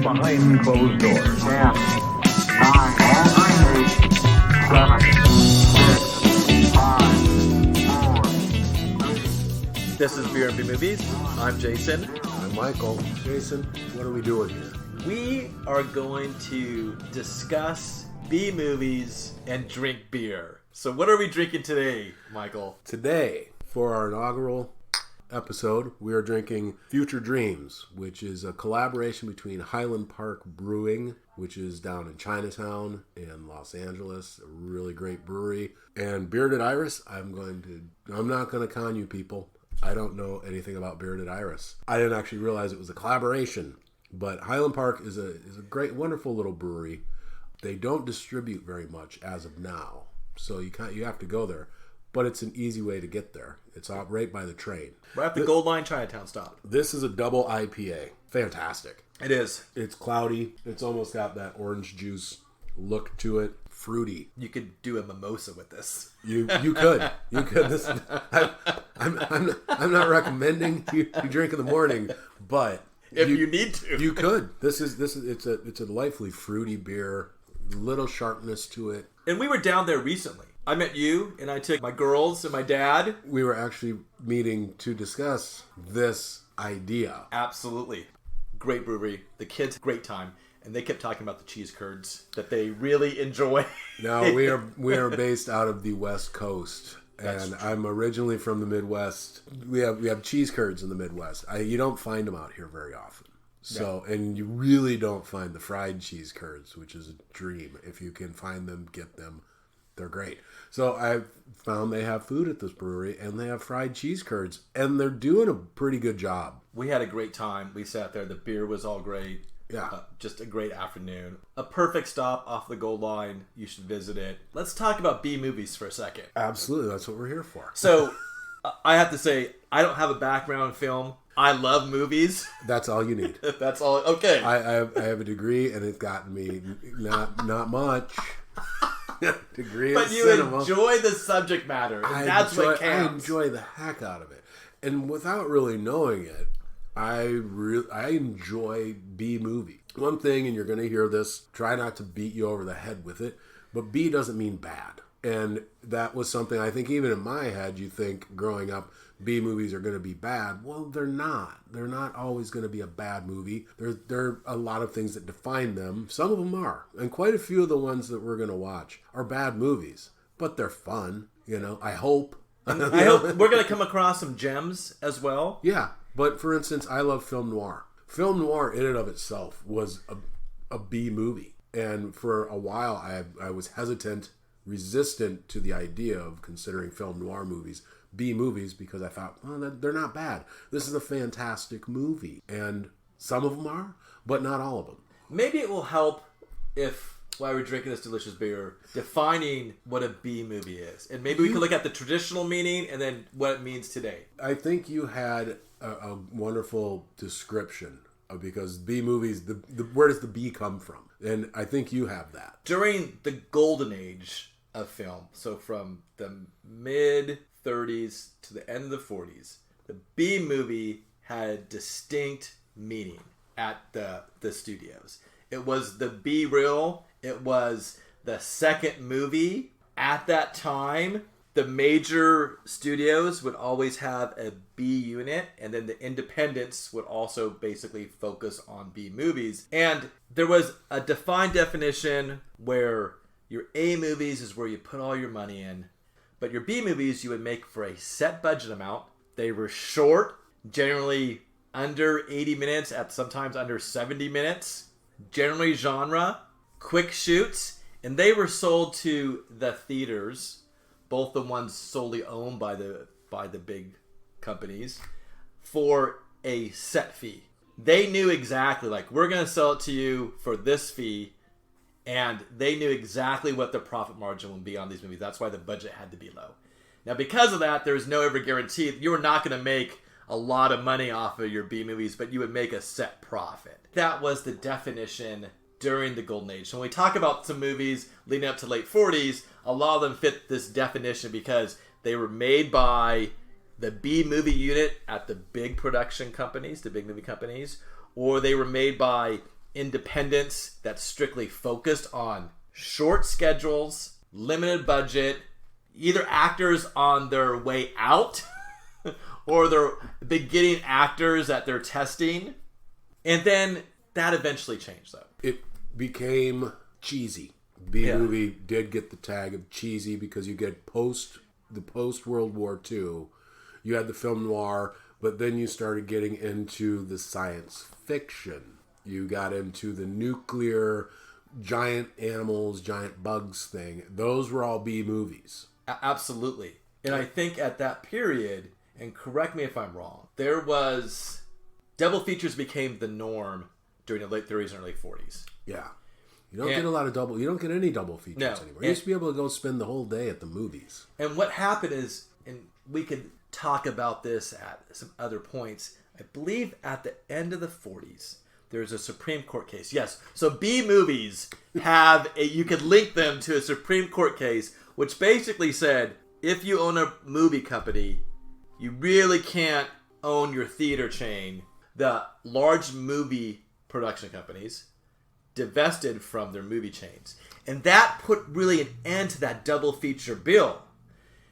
behind closed doors. 10, 9, all right, 8, 7, 6, 5, 4, This is Beer and B Movies. I'm Jason. I'm Michael. Jason, what are we doing here? We are going to discuss B movies and drink beer. So what are we drinking today, Michael? Today, for our inaugural episode, we are drinking Future Dreams, which is a collaboration between Highland Park Brewing, which is down in Chinatown in Los Angeles, a really great brewery, and Bearded Iris. I'm not going to con you people. I don't know anything about Bearded Iris. I didn't actually realize it was a collaboration, but Highland Park is a great, wonderful little brewery. They don't distribute very much as of now, so you have to go there. But it's an easy way to get there. It's out right by the train. Right at the Gold Line Chinatown stop. This is a double IPA. Fantastic. It is. It's cloudy. It's almost got that orange juice look to it. Fruity. You could do a mimosa with this. You could. You could. I'm not recommending you drink in the morning, but if you need to, you could. It's a delightfully fruity beer. Little sharpness to it. And we were down there recently. I met you, and I took my girls and my dad. We were actually meeting to discuss this idea. Absolutely. Great brewery. The kids, great time. And they kept talking about the cheese curds that they really enjoy. Now, we are based out of the West Coast. And I'm originally from the Midwest. We have cheese curds in the Midwest. You don't find them out here very often. So, and you really don't find the fried cheese curds, which is a dream. If you can find them, get them. They're great. So I found they have food at this brewery, and they have fried cheese curds, and they're doing a pretty good job. We had a great time. We sat there. The beer was all great. Yeah. Just a great afternoon. A perfect stop off the Gold Line. You should visit it. Let's talk about B movies for a second. Absolutely. That's what we're here for. So I have to say, I don't have a background in film. I love movies. That's all you need. That's all. Okay. I have a degree, and it's gotten me not much. Degree but of you cinema. Enjoy the subject matter, and that's what counts. I enjoy the heck out of it, and without really knowing it, I enjoy B movie. One thing, and you're going to hear this. Try not to beat you over the head with it, but B doesn't mean bad, and that was something I think even in my head you think growing up. B movies are going to be bad. Well, they're not. They're not always going to be a bad movie. There are a lot of things that define them. Some of them are. And quite a few of the ones that we're going to watch are bad movies. But they're fun, I hope. I hope we're going to come across some gems as well. Yeah. But for instance, I love film noir. Film noir in and of itself was a B movie. And for a while, I was resistant to the idea of considering film noir movies B movies because I thought, well, they're not bad. This is a fantastic movie. And some of them are, but not all of them. Maybe it will help if, while we're drinking this delicious beer, defining what a B movie is. And maybe we can look at the traditional meaning and then what it means today. I think you had a wonderful description of, because B movies, where does the B come from? And I think you have that. During the golden age of film, so from the mid-30s to the end of the 40s, the B movie had a distinct meaning at the studios. It was the B-reel. It was the second movie. At that time, the major studios would always have a B unit, and then the independents would also basically focus on B movies. And there was a defined definition where your A movies is where you put all your money in, but your B movies you would make for a set budget amount. They were short, generally under 80 minutes, at sometimes under 70 minutes, generally genre, quick shoots, and they were sold to the theaters, both the ones solely owned by the big companies, for a set fee. They knew exactly, like, we're going to sell it to you for this fee, and they knew exactly what the profit margin would be on these movies. That's why the budget had to be low. Now, because of that, there's no ever guarantee. You were not going to make a lot of money off of your B movies, but you would make a set profit. That was the definition during the golden age. So when we talk about some movies leading up to late 40s, a lot of them fit this definition because they were made by the B movie unit at the big production companies, the big movie companies, or they were made by independents that strictly focused on short schedules, limited budget, either actors on their way out or they're beginning actors that they're testing. And then that eventually changed, though. It became cheesy. B-movie did get the tag of cheesy because you get the post-World War II. You had the film noir, but then you started getting into the science fiction. You got into the nuclear, giant animals, giant bugs thing. Those were all B-movies. Absolutely. And I think at that period, and correct me if I'm wrong, there was... double features became the norm during the late 30s and early 40s. Yeah. You don't get a lot of double... You don't get any double features anymore. You used to be able to go spend the whole day at the movies. And what happened is, and we could talk about this at some other points, I believe at the end of the 40s, there's a Supreme Court case. Yes. So B-movies have you could link them to a Supreme Court case, which basically said, if you own a movie company, you really can't own your theater chain. The large movie production companies divested from their movie chains. And that put really an end to that double feature bill.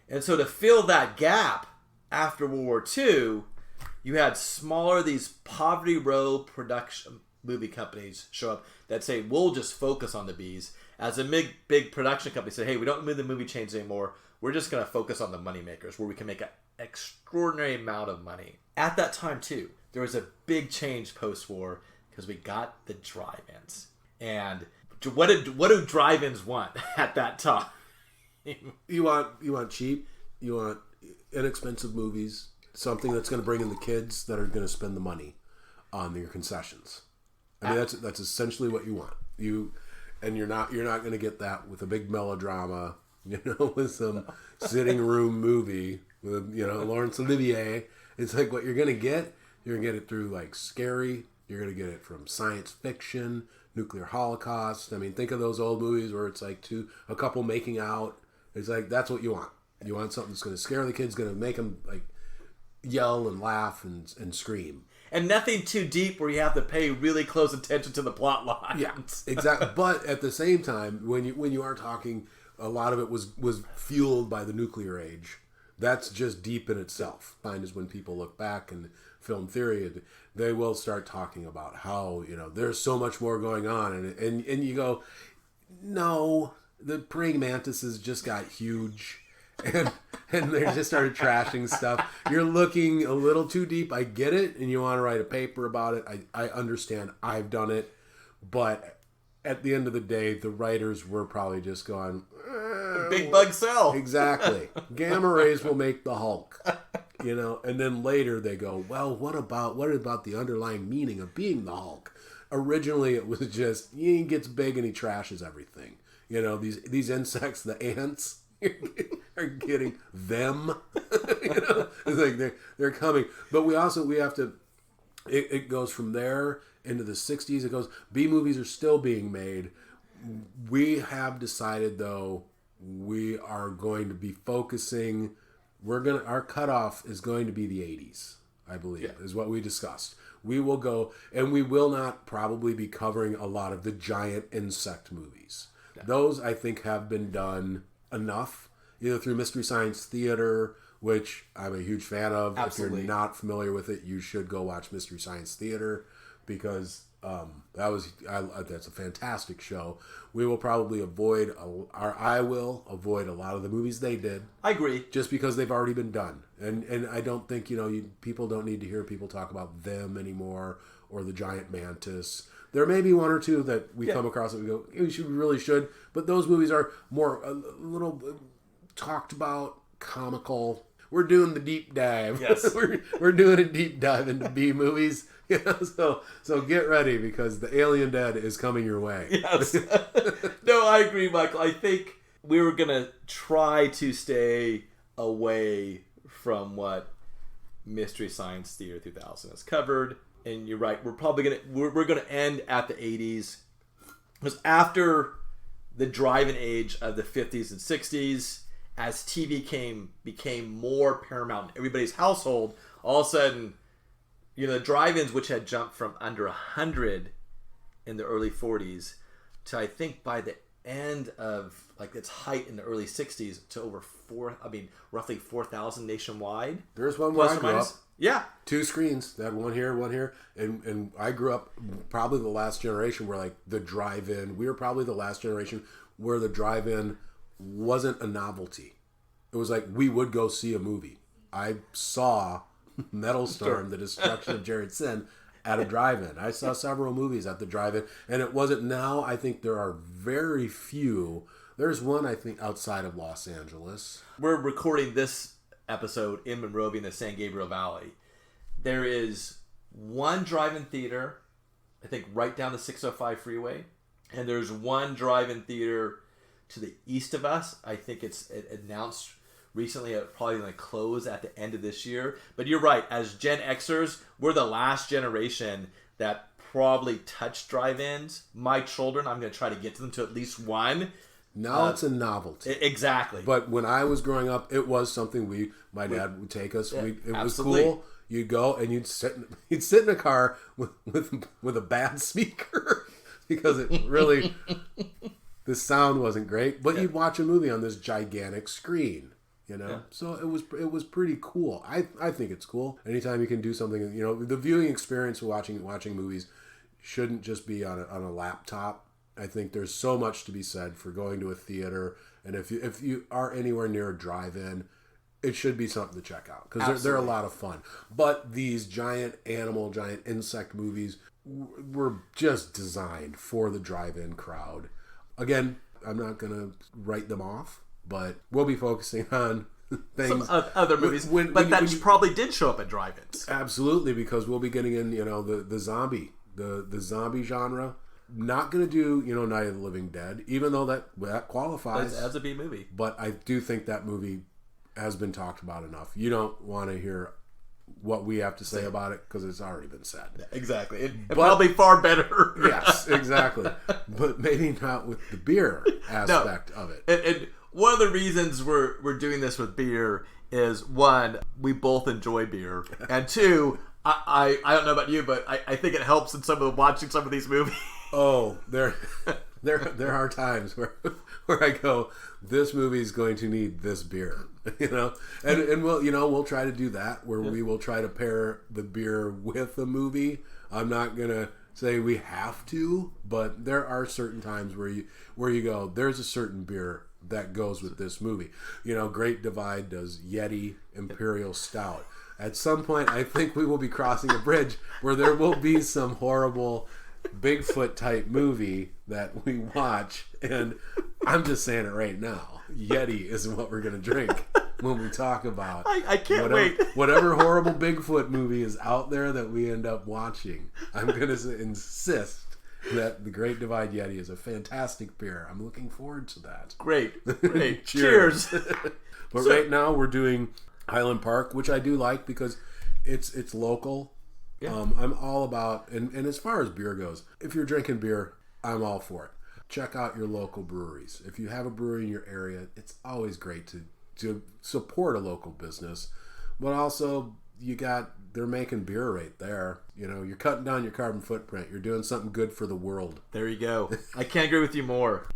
And so to fill that gap after World War II, you had smaller, these Poverty Row production movie companies show up that say, we'll just focus on the Bs. As a big production company say, hey, we don't move the movie chains anymore. We're just going to focus on the money makers where we can make an extraordinary amount of money. At that time, too, there was a big change post-war because we got the drive-ins. And what do drive-ins want at that time? You want cheap, you want inexpensive movies, something that's going to bring in the kids that are going to spend the money on your concessions. I mean, that's essentially what you want. You're not going to get that with a big melodrama, with some sitting room movie with Laurence Olivier. It's like what you're going to get. You're going to get it through like scary. You're going to get it from science fiction, nuclear holocaust. I mean, think of those old movies where it's like a couple making out. It's like that's what you want. You want something that's going to scare the kids, going to make them like yell and laugh and scream. And nothing too deep where you have to pay really close attention to the plot line. Yeah, exactly. But at the same time, when you are talking, a lot of it was fueled by the nuclear age. That's just deep in itself. Mine is when people look back in film theory, they will start talking about how there's so much more going on, and you go, no, the praying mantises just got huge. And they just started trashing stuff. You're looking a little too deep. I get it, and you want to write a paper about it. I understand. I've done it. But at the end of the day, the writers were probably just going, big bug sell. Exactly. Gamma rays will make the Hulk. And then later they go, well, what about the underlying meaning of being the Hulk? Originally, it was just, he gets big and he trashes everything. These insects, the ants, are getting them. It's like they're coming. But we have to. It goes from there into the 60s. It goes. B movies are still being made. We have decided though we are going to be focusing. Our cutoff is going to be the 80s. I believe is what we discussed. We will go, and we will not probably be covering a lot of the giant insect movies. Yeah. Those I think have been done enough, either through Mystery Science Theater, which I'm a huge fan of. Absolutely. If you're not familiar with it, you should go watch Mystery Science Theater because that's a fantastic show. We will probably I will avoid a lot of the movies they did. I agree. Just because they've already been done. And I don't think, people don't need to hear people talk about them anymore or the giant mantis. There may be one or two that we come across that we go, we really should. But those movies are more a little talked about, comical. We're doing the deep dive. Yes. we're doing a deep dive into B movies. So get ready because the Alien Dead is coming your way. Yes. No, I agree, Michael. I think we were going to try to stay away from what Mystery Science Theater 2000 has covered. And you're right. We're probably we're going to end at the 80s. Because after the drive-in age of the 50s and 60s, as TV became more paramount in everybody's household, all of a sudden, the drive-ins, which had jumped from under 100 in the early 40s to, I think, by the end of like its height in the early 60s to over roughly 4,000 nationwide. There's one where I grew up. Yeah. 2 screens. They had one here. And I grew up probably the last generation where like the drive-in, we were probably the last generation where the drive-in wasn't a novelty. It was like we would go see a movie. I saw Metal Storm, The Destruction of Jared Sin at a drive-in. I saw several movies at the drive-in, and it wasn't. Now I think there are very few. There's one, I think, outside of Los Angeles. We're recording this episode in Monrovia in the San Gabriel Valley. There is one drive-in theater, I think, right down the 605 freeway, and there's one drive-in theater to the east of us. I think it announced recently it's probably going to close at the end of this year. But you're right. As Gen Xers, we're the last generation that probably touched drive-ins. My children, I'm going to try to get to them to at least one. Now it's a novelty. Exactly. But when I was growing up, it was something my dad would take us. It was absolutely cool. You'd go and you'd sit in a car with a bad speaker because it really the sound wasn't great. But you'd watch a movie on this gigantic screen. So it was pretty cool. I think it's cool. Anytime you can do something, the viewing experience of watching movies shouldn't just be on a laptop. I think there's so much to be said for going to a theater, and if you are anywhere near a drive-in, it should be something to check out because they're a lot of fun. But these giant insect movies were just designed for the drive-in crowd. Again, I'm not gonna write them off. But we'll be focusing on things. Some other movies. That probably did show up at drive-ins. Absolutely, because we'll be getting in, the zombie genre. Not going to do, Night of the Living Dead, even though that qualifies. As a B movie. But I do think that movie has been talked about enough. You don't want to hear what we have to say about it because it's already been said. Exactly. But probably far better. Yes, exactly. But maybe not with the beer aspect of it. And one of the reasons we're doing this with beer is, one, we both enjoy beer, and two, I don't know about you, but I think it helps in watching some of these movies. Oh, there are times where I go, this movie is going to need this beer, and we'll try to do that where we will try to pair the beer with the movie. I'm not gonna say we have to, but there are certain times where you go, there's a certain beer that goes with this movie. Great Divide does Yeti Imperial Stout. At some point, I think we will be crossing a bridge where there will be some horrible Bigfoot type movie that we watch, and I'm just saying it right now. Yeti is what we're going to drink when we talk about. I can't wait. Whatever horrible Bigfoot movie is out there that we end up watching, I'm going to insist that the Great Divide Yeti is a fantastic beer. I'm looking forward to that. Great. Cheers. But right now we're doing Highland Park, which I do like because it's local. Yeah. I'm all about, and as far as beer goes, if you're drinking beer, I'm all for it. Check out your local breweries. If you have a brewery in your area, it's always great to support a local business. But also, they're making beer right there. You're cutting down your carbon footprint. You're doing something good for the world. There you go. I can't agree with you more.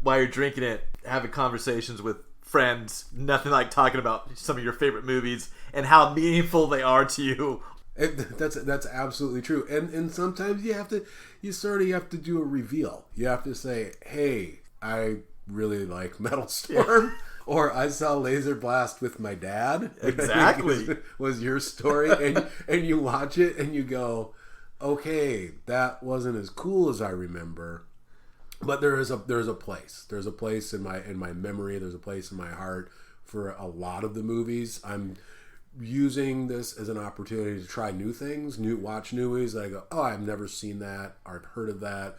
While you're drinking it, having conversations with friends, nothing like talking about some of your favorite movies and how meaningful they are to you. That's absolutely true. And sometimes you have to do a reveal. You have to say, hey, I really like Metal Storm. Yeah. Or I saw Laser Blast with my dad. Exactly. was your story. And you watch it and you go, okay, that wasn't as cool as I remember. But there's a place. There's a place in my memory. There's a place in my heart for a lot of the movies. I'm using this as an opportunity to try new things, watch new movies that I go, oh, I've never seen that or I've heard of that.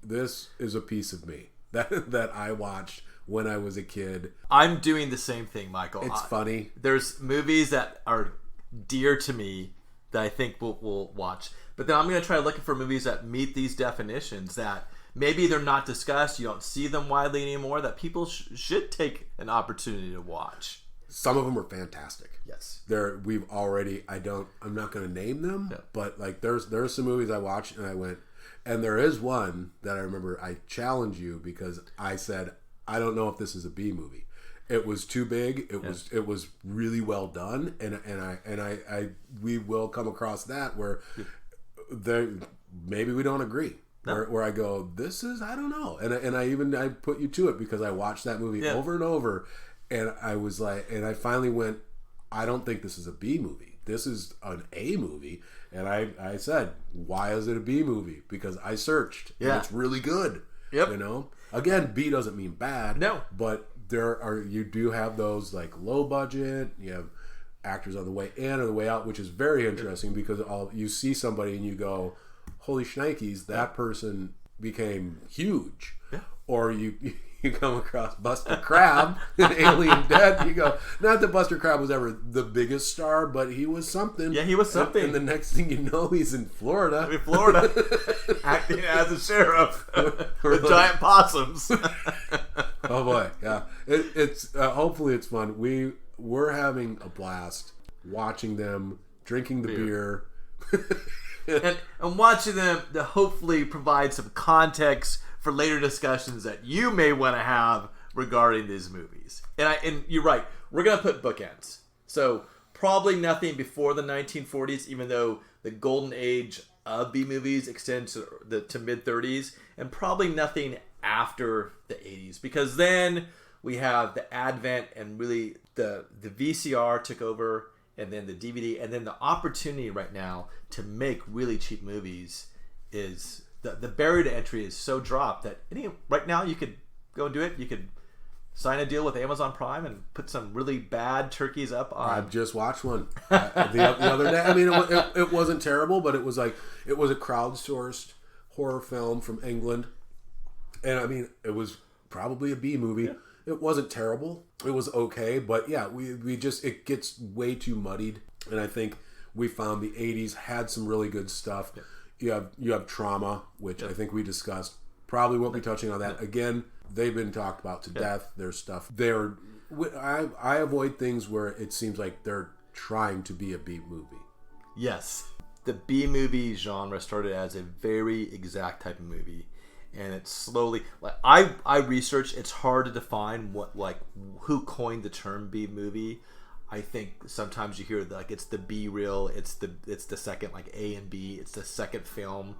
This is a piece of me that I watched when I was a kid. I'm doing the same thing, Michael. It's funny. There's movies that are dear to me that I think we'll watch. But then I'm going to try looking for movies that meet these definitions, that maybe they're not discussed, you don't see them widely anymore, that people should take an opportunity to watch. Some of them were fantastic. Yes. I'm not going to name them, but like there's some movies I watched and I went, And there is one that I remember I challenged you because I said, I don't know if this is a B movie. It was too big. It was really well done, and we will come across that where maybe we don't agree. No. Where I go, this is, I don't know, and I put you to it because I watched that movie over and over, and I was like, and I finally went, I don't think this is a B movie. This is an A movie. And I said, why is it a B movie? Because I searched. Yeah. And it's really good. Yep. You know? Again, B doesn't mean bad. No. But you do have those like low budget, you have actors on the way in or the way out, which is very interesting because you see somebody and you go, holy shnikes, that person became huge. Yeah. Or you come across Buster Crabbe in Alien Dead. You go, not that Buster Crabbe was ever the biggest star, but he was something. Yeah, he was something. And the next thing you know, he's in Florida. Acting as a sheriff with giant possums. Oh boy, yeah. It's hopefully it's fun. We're having a blast watching them, drinking the beer. and watching them to hopefully provide some context for later discussions that you may want to have regarding these movies. And you're right, we're going to put bookends. So probably nothing before the 1940s, even though the golden age of B movies extends to mid-30s, and probably nothing after the 80s, because then we have the advent and really the VCR took over, and then the DVD, and then the opportunity right now to make really cheap movies is the barrier to entry is so dropped that right now you could go and do it. You could sign a deal with Amazon Prime and put some really bad turkeys up on. I've just watched one the other day. I mean, it wasn't terrible, but it was a crowdsourced horror film from England, and I mean, it was probably a B movie. Yeah. It wasn't terrible. It was okay, but yeah, we just, it gets way too muddied, and I think we found the 80s had some really good stuff. Yeah. You have Trauma, which I think we discussed. Probably won't be touching on that again. They've been talked about to death. There's stuff there. I avoid things where it seems like they're trying to be a B movie. Yes, the B movie genre started as a very exact type of movie, and it's slowly like I researched. It's hard to define who coined the term B movie. I think sometimes you hear like it's the B reel, it's the second like A and B, it's the second film.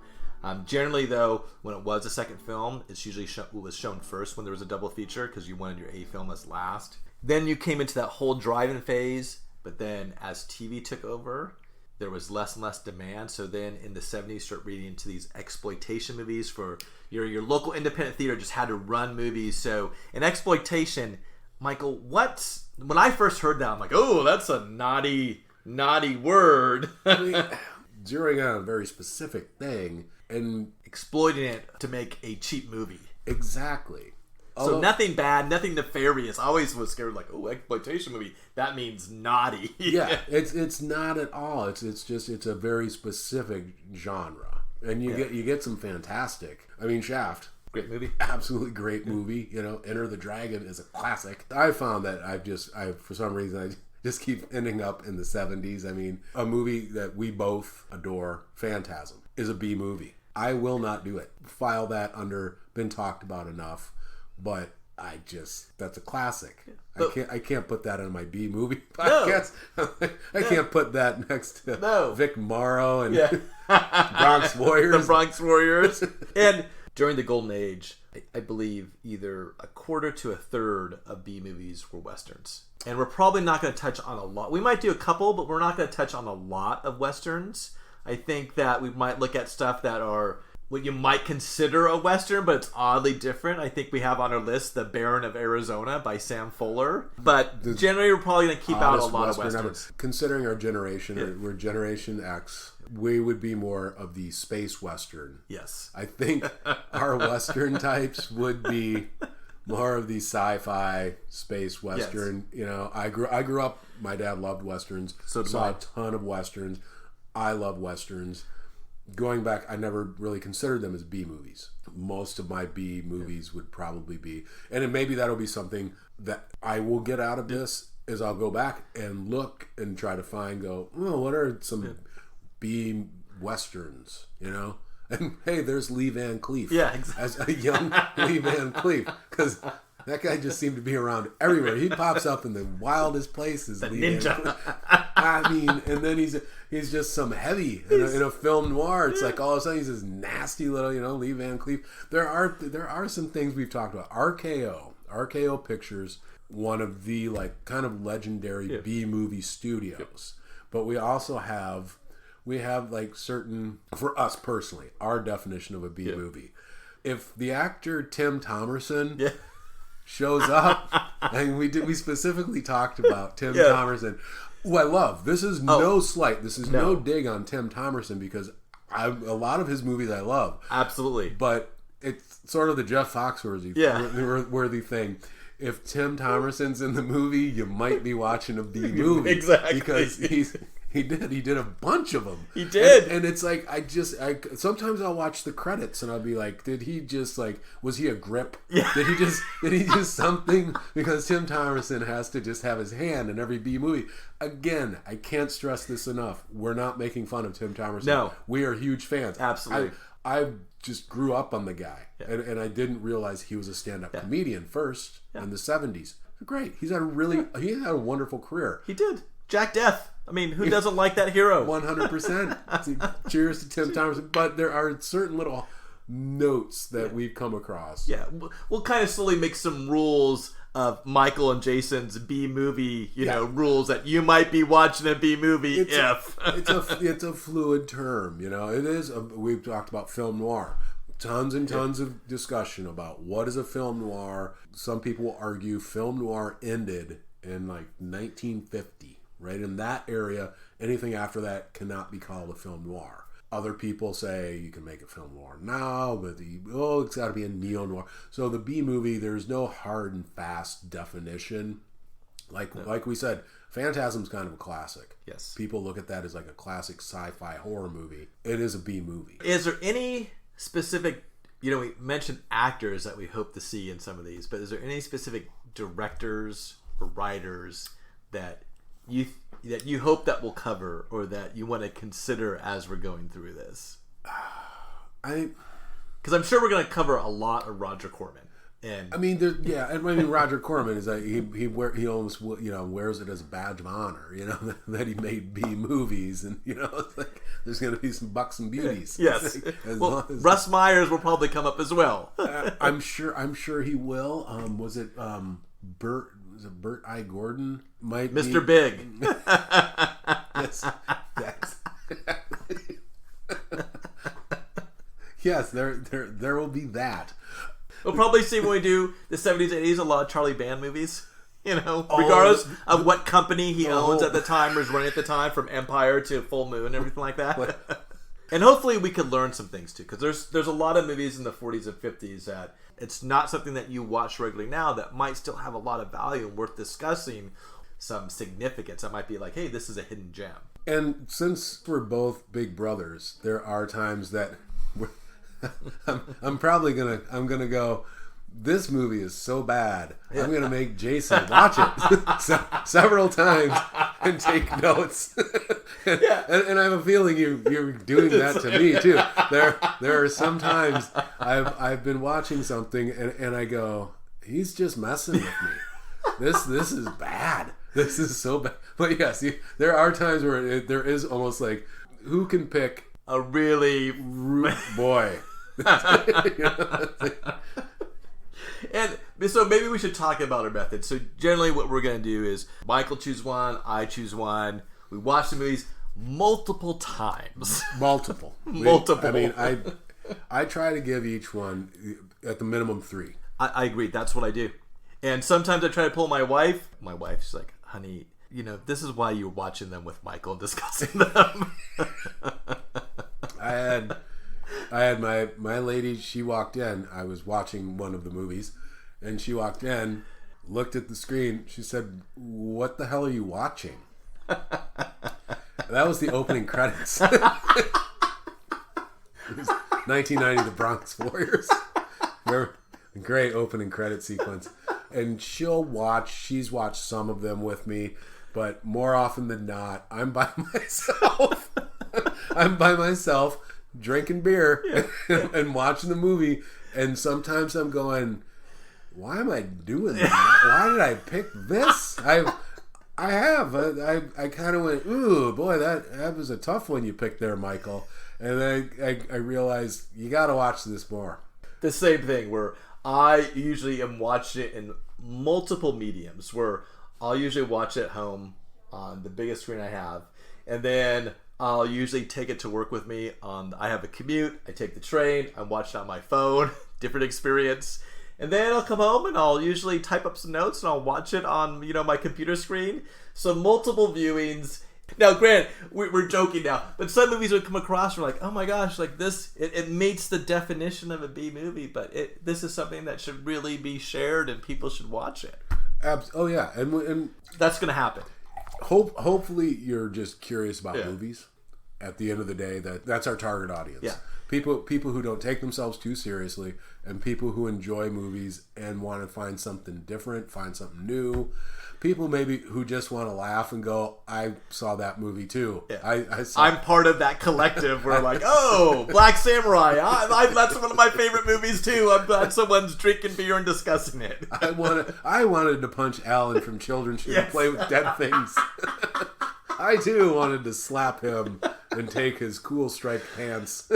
Generally though, when it was a second film, it's usually was shown first when there was a double feature because you wanted your A film as last. Then you came into that whole drive-in phase, but then as TV took over, there was less and less demand. So then in the 70s, start reading into these exploitation movies for your local independent theater just had to run movies. So in exploitation, Michael, when I first heard that, I'm like, oh, that's a naughty word. I mean, zeroing on a very specific thing and exploiting it to make a cheap movie. Exactly. So nothing bad, nothing nefarious. I always was scared, like, oh, exploitation movie. That means naughty. Yeah, it's not at all. It's a very specific genre, and you get some fantastic. I mean, Shaft. Great movie. Absolutely great movie. You know, Enter the Dragon is a classic. I found that I for some reason, I just keep ending up in the 70s. I mean, a movie that we both adore, Phantasm, is a B movie. I will not do it. File that under been talked about enough, but that's a classic. I can't put that on my B movie podcast. No. I can't put that next to Vic Morrow and Bronx Warriors. The Bronx Warriors. And during the Golden Age, I believe either a quarter to a third of B movies were Westerns. And we're probably not going to touch on a lot. We might do a couple, but we're not going to touch on a lot of Westerns. I think that we might look at stuff that are what you might consider a Western, but it's oddly different. I think we have on our list The Baron of Arizona by Sam Fuller. But generally, we're probably going to keep out a lot of Westerns. Considering our generation, we're Generation X, we would be more of the space Western. Yes. I think our Western types would be more of the sci-fi space Western. Yes. You know, I grew up, my dad loved Westerns. So saw a ton of Westerns. I love Westerns. Going back, I never really considered them as B movies. Most of my B movies would probably be, and then maybe that'll be something that I will get out of this, is I'll go back and look and try to find, what are some B Westerns, you know? And hey, there's Lee Van Cleef. Yeah, exactly. As a young Lee Van Cleef. Because that guy just seemed to be around everywhere. He pops up in the wildest places. Lee ninja. Van Cleef. I mean, and then he's just some heavy in a film noir. It's like all of a sudden he's this nasty little, Lee Van Cleef. There are some things we've talked about. RKO Pictures, one of the like kind of legendary B movie studios. But we also have like certain, for us personally, our definition of a B movie. If the actor Tim Thomerson shows up, and we specifically talked about Tim Thomerson, who I love. This is no slight. This is no dig on Tim Thomerson, because a lot of his movies I love. Absolutely. But it's sort of the Jeff Foxworthy worthy thing. If Tim Thomerson's in the movie, you might be watching a B movie. Exactly. Because he did a bunch of them. He did. And it's like, sometimes I'll watch the credits and I'll be like, did he just like, was he a grip? Yeah. Did he just something? Because Tim Thomerson has to just have his hand in every B movie. Again, I can't stress this enough. We're not making fun of Tim Thomerson. No. We are huge fans. Absolutely. I just grew up on the guy, and I didn't realize he was a stand-up comedian first in the 70s. Great. He had a wonderful career. He did. Jack Death. I mean, who doesn't like that hero? 100%. Cheers to Tim Thomerson. But there are certain little notes that we've come across. Yeah. We'll kind of slowly make some rules of Michael and Jason's B movie, rules that you might be watching a B movie it's a fluid term, It is. We've talked about film noir. Tons and tons of discussion about what is a film noir. Some people will argue film noir ended in like 1950, right? In that area, anything after that cannot be called a film noir. Other people say you can make a film noir now, but it's got to be a neo-noir. So the B movie, there's no hard and fast definition. Like we said, Phantasm's kind of a classic. Yes. People look at that as like a classic sci-fi horror movie. It is a B movie. Is there any specific, we mentioned actors that we hope to see in some of these, but is there any specific directors or writers that you hope that we'll cover, or that you want to consider as we're going through this? Because I'm sure we're going to cover a lot of Roger Corman. And Roger Corman is like he almost wears it as a badge of honor, that he made B movies, and it's like there's going to be some bucks and beauties. Yes. Russ Myers will probably come up as well. I'm sure he will. Was it Burt I. Gordon? Mr. Big. Yes. Yes, there will be that. We'll probably see when we do the 70s, 80s, a lot of Charlie Band movies. Regardless of what company he owns at the time or is running at the time, from Empire to Full Moon and everything like that. And hopefully we could learn some things too, because there's a lot of movies in the 40s and 50s that it's not something that you watch regularly now that might still have a lot of value and worth discussing some significance. That might be like, hey, this is a hidden gem. And since we're both big brothers, there are times that I'm gonna go, this movie is so bad, I'm gonna make Jason watch it several times and take notes. And I have a feeling you're doing that to me too. There are some times I've been watching something and I go, he's just messing with me. This is bad. This is so bad. But yes, there are times where there is almost like, who can pick a really boy. And so maybe we should talk about our method. So generally what we're going to do is Michael choose one, I choose one. We watch the movies multiple times. Multiple. I mean, I try to give each one at the minimum 3. I agree. That's what I do. And sometimes I try to pull my wife. My wife's like, honey, this is why you're watching them with Michael and discussing them. I had my lady, she walked in. I was watching one of the movies, and she walked in, looked at the screen. She said, "What the hell are you watching?" That was the opening credits. It was 1990, The Bronx Warriors. Great opening credit sequence. And she's watched some of them with me, but more often than not, I'm by myself. I'm by myself drinking beer and watching the movie. And sometimes I'm going, why am I doing that? Why did I pick this? I kind of went, ooh, boy, that was a tough one you picked there, Michael. And then I realized you got to watch this more. The same thing where I usually am watching it in multiple mediums, where I'll usually watch it at home on the biggest screen I have, and then I'll usually take it to work with me. I have a commute, I take the train, I'm watching on my phone, different experience. And then I'll come home and I'll usually type up some notes and I'll watch it on, my computer screen. So multiple viewings. Now, Grant, we're joking now, but some movies would come across and we're like, oh my gosh, like this, it meets the definition of a B movie, but this is something that should really be shared and people should watch it. Oh yeah, and that's going to happen. Hopefully you're just curious about movies. At the end of the day, that's our target audience. Yeah. People who don't take themselves too seriously, and people who enjoy movies and want to find something different, find something new. People maybe who just want to laugh and go, I saw that movie too. Yeah. I'm part of that collective where like, oh, Black Samurai. That's one of my favorite movies too. I'm glad someone's drinking beer and discussing it. I wanted to punch Alan from Children Should Play with Dead Things. I too wanted to slap him and take his cool striped pants.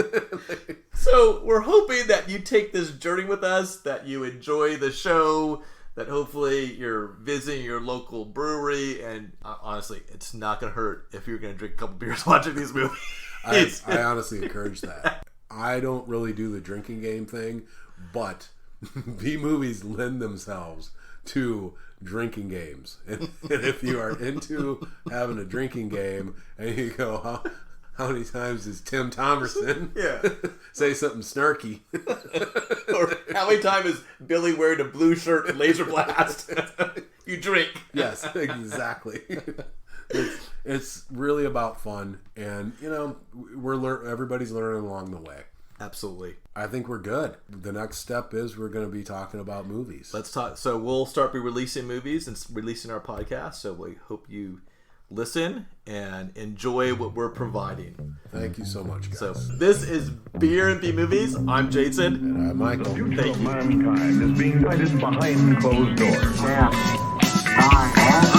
So we're hoping that you take this journey with us, that you enjoy the show, that hopefully you're visiting your local brewery, and honestly, it's not going to hurt if you're going to drink a couple beers watching these movies. I honestly encourage that. I don't really do the drinking game thing, but B movies lend themselves to drinking games. And if you are into having a drinking game and you go, how many times does Tim Thomerson say something snarky? Or how many times is Billy wearing a blue shirt and laser blast? You drink. Yes, exactly. It's really about fun, and everybody's learning along the way. Absolutely. I think we're good. The next step is we're going to be talking about movies. Let's talk. So we'll start by releasing movies and releasing our podcast. So we hope you listen and enjoy what we're providing. Thank you so much, guys. So this is Beer and B Movies. I'm Jason. And I'm Michael. The future of mankind is being guided behind closed doors. 10, 9,